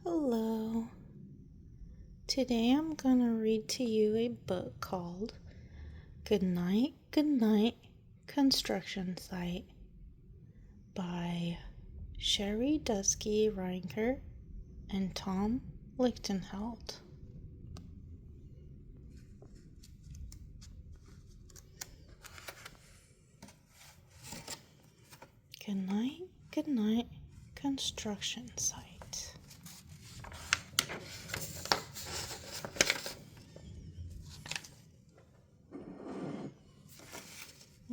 Hello. Today I'm gonna read to you a book called Goodnight, Goodnight Construction Site by Sherry Dusky Reinker and Tom Lichtenheld. Goodnight, Goodnight Construction Site.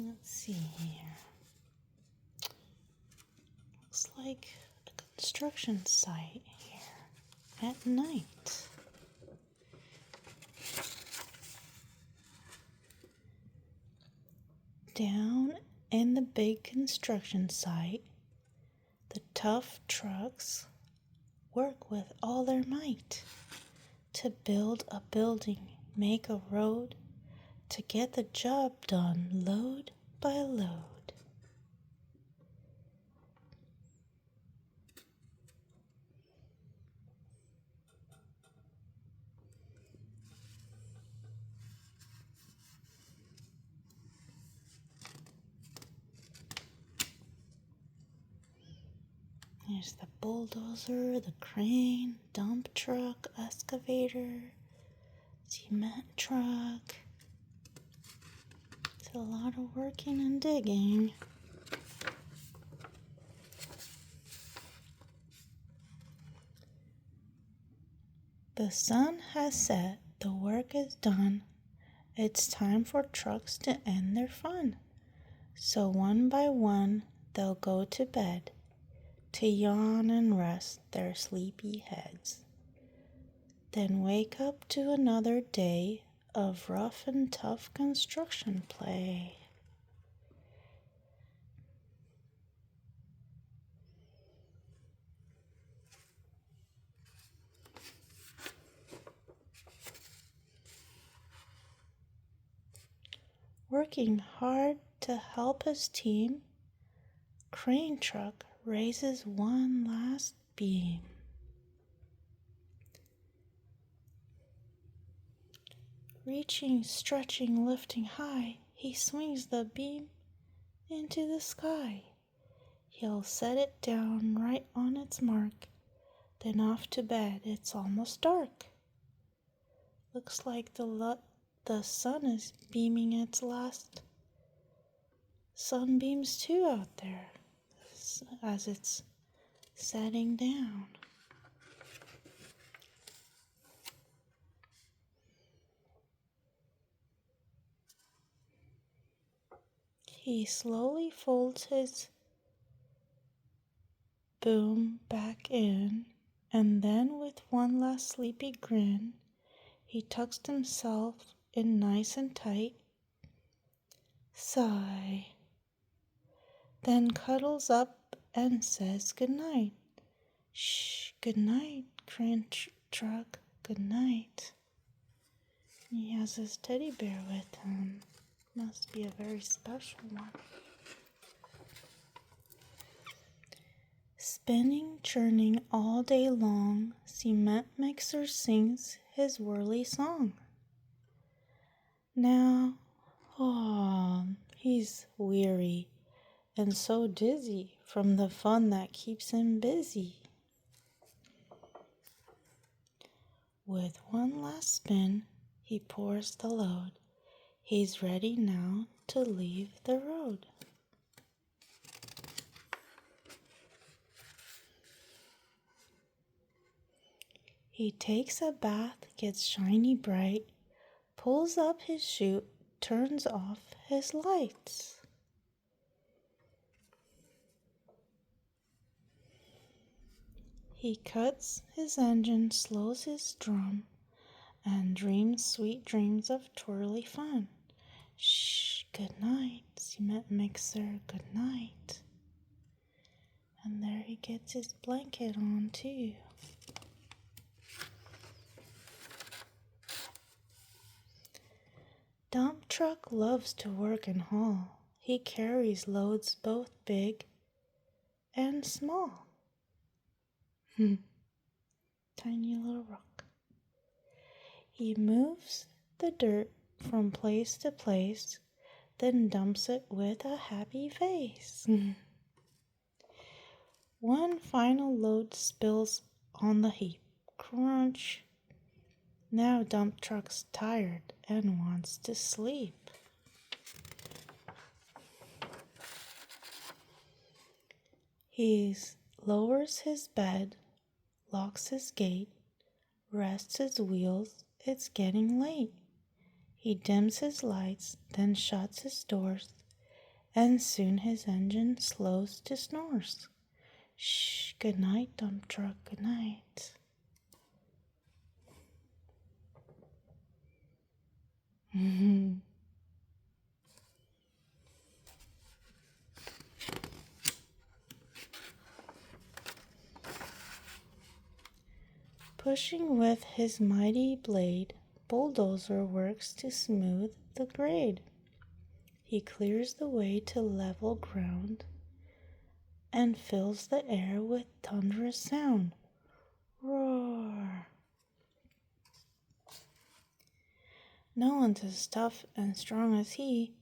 Let's see here. Looks like a construction site here at night. Down in the big construction site, the tough trucks work with all their might to build a building, make a road, to get the job done load by load. There's the bulldozer, the crane, dump truck, excavator, cement truck. It's a lot of working and digging. The sun has set, the work is done. It's time for trucks to end their fun. So one by one they'll go to bed, to yawn and rest their sleepy heads. Then wake up to another day of rough and tough construction play. Working hard to help his team, crane truck raises one last beam. Reaching, stretching, lifting high, he swings the beam into the sky. He'll set it down right on its mark, then off to bed. It's almost dark. Looks like the sun is beaming its last sunbeams too out there as it's setting down. He slowly folds his boom back in, and then with one last sleepy grin, he tucks himself in nice and tight. Sigh. Then cuddles up and says goodnight. Shh, goodnight, crane truck, goodnight. He has his teddy bear with him. Must be a very special one. Spinning, churning all day long, cement mixer sings his whirly song. Now, he's weary and so dizzy from the fun that keeps him busy. With one last spin, he pours the load. He's ready now to leave the road. He takes a bath, gets shiny bright, pulls up his chute, turns off his lights. He cuts his engine, slows his drum, and dreams sweet dreams of twirly fun. Shh, good night, cement mixer, good night. And there he gets his blanket on too. Dump truck loves to work and haul. He carries loads both big and small. tiny little rock. He moves the dirt from place to place, then dumps it with a happy face. One final load spills on the heap. Crunch. Now dump truck's tired and wants to sleep. He lowers his bed, locks his gate, rests his wheels, it's getting late. He dims his lights, then shuts his doors, and soon his engine slows to snores. Shh, good night, dump truck, good night. Pushing with his mighty blade, bulldozer works to smooth the grade. He clears the way to level ground and fills the air with thunderous sound. Roar! No one's as tough and strong as he,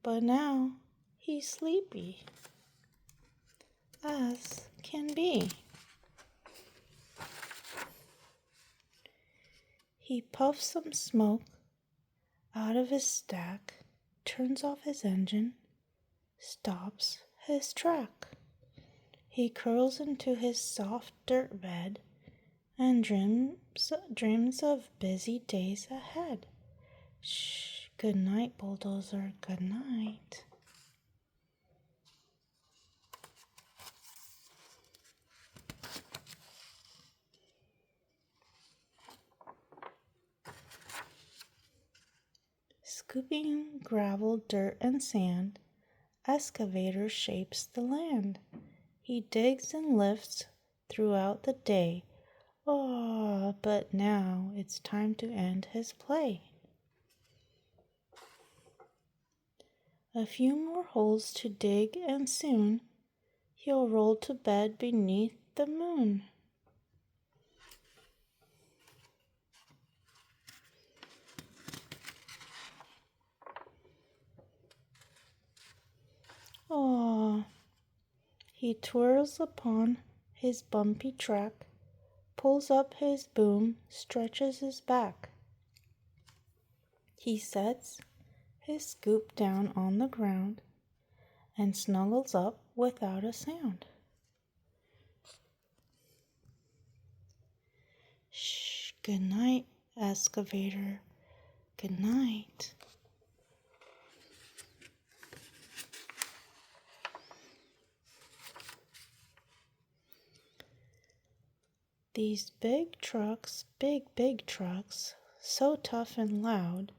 but now he's sleepy as can be. He puffs some smoke out of his stack, turns off his engine, stops his track. He curls into his soft dirt bed and dreams of busy days ahead. Shh, good night, bulldozer, good night. Scooping gravel, dirt, and sand, excavator shapes the land. He digs and lifts throughout the day. Oh, but now it's time to end his play. A few more holes to dig and soon he'll roll to bed beneath the moon. Oh, he twirls upon his bumpy track, pulls up his boom, stretches his back. He sets his scoop down on the ground and snuggles up without a sound. Shh, good night, excavator, good night. These big trucks, big trucks, so tough and loud,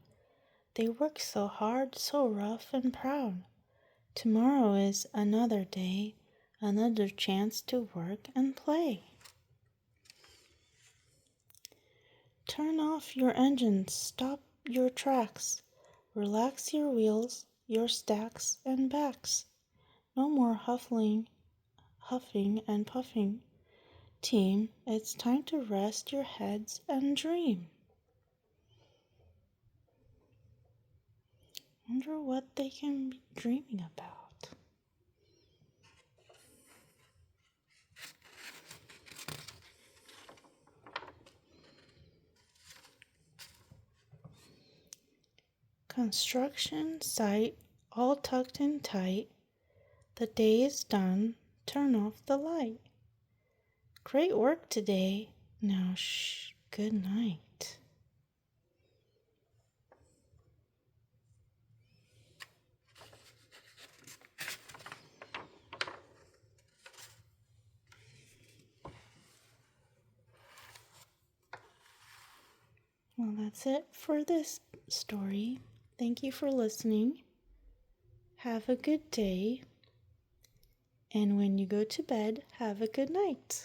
they work so hard, so rough and proud. Tomorrow is another day, another chance to work and play. Turn off your engines, stop your tracks, relax your wheels, your stacks and backs. No more huffing and puffing. Team, it's time to rest your heads and dream. Wonder what they can be dreaming about. Construction site all tucked in tight. The day is done. Turn off the light. Great work today. Now shh, good night. Well, that's it for this story. Thank you for listening. Have a good day. And when you go to bed, have a good night.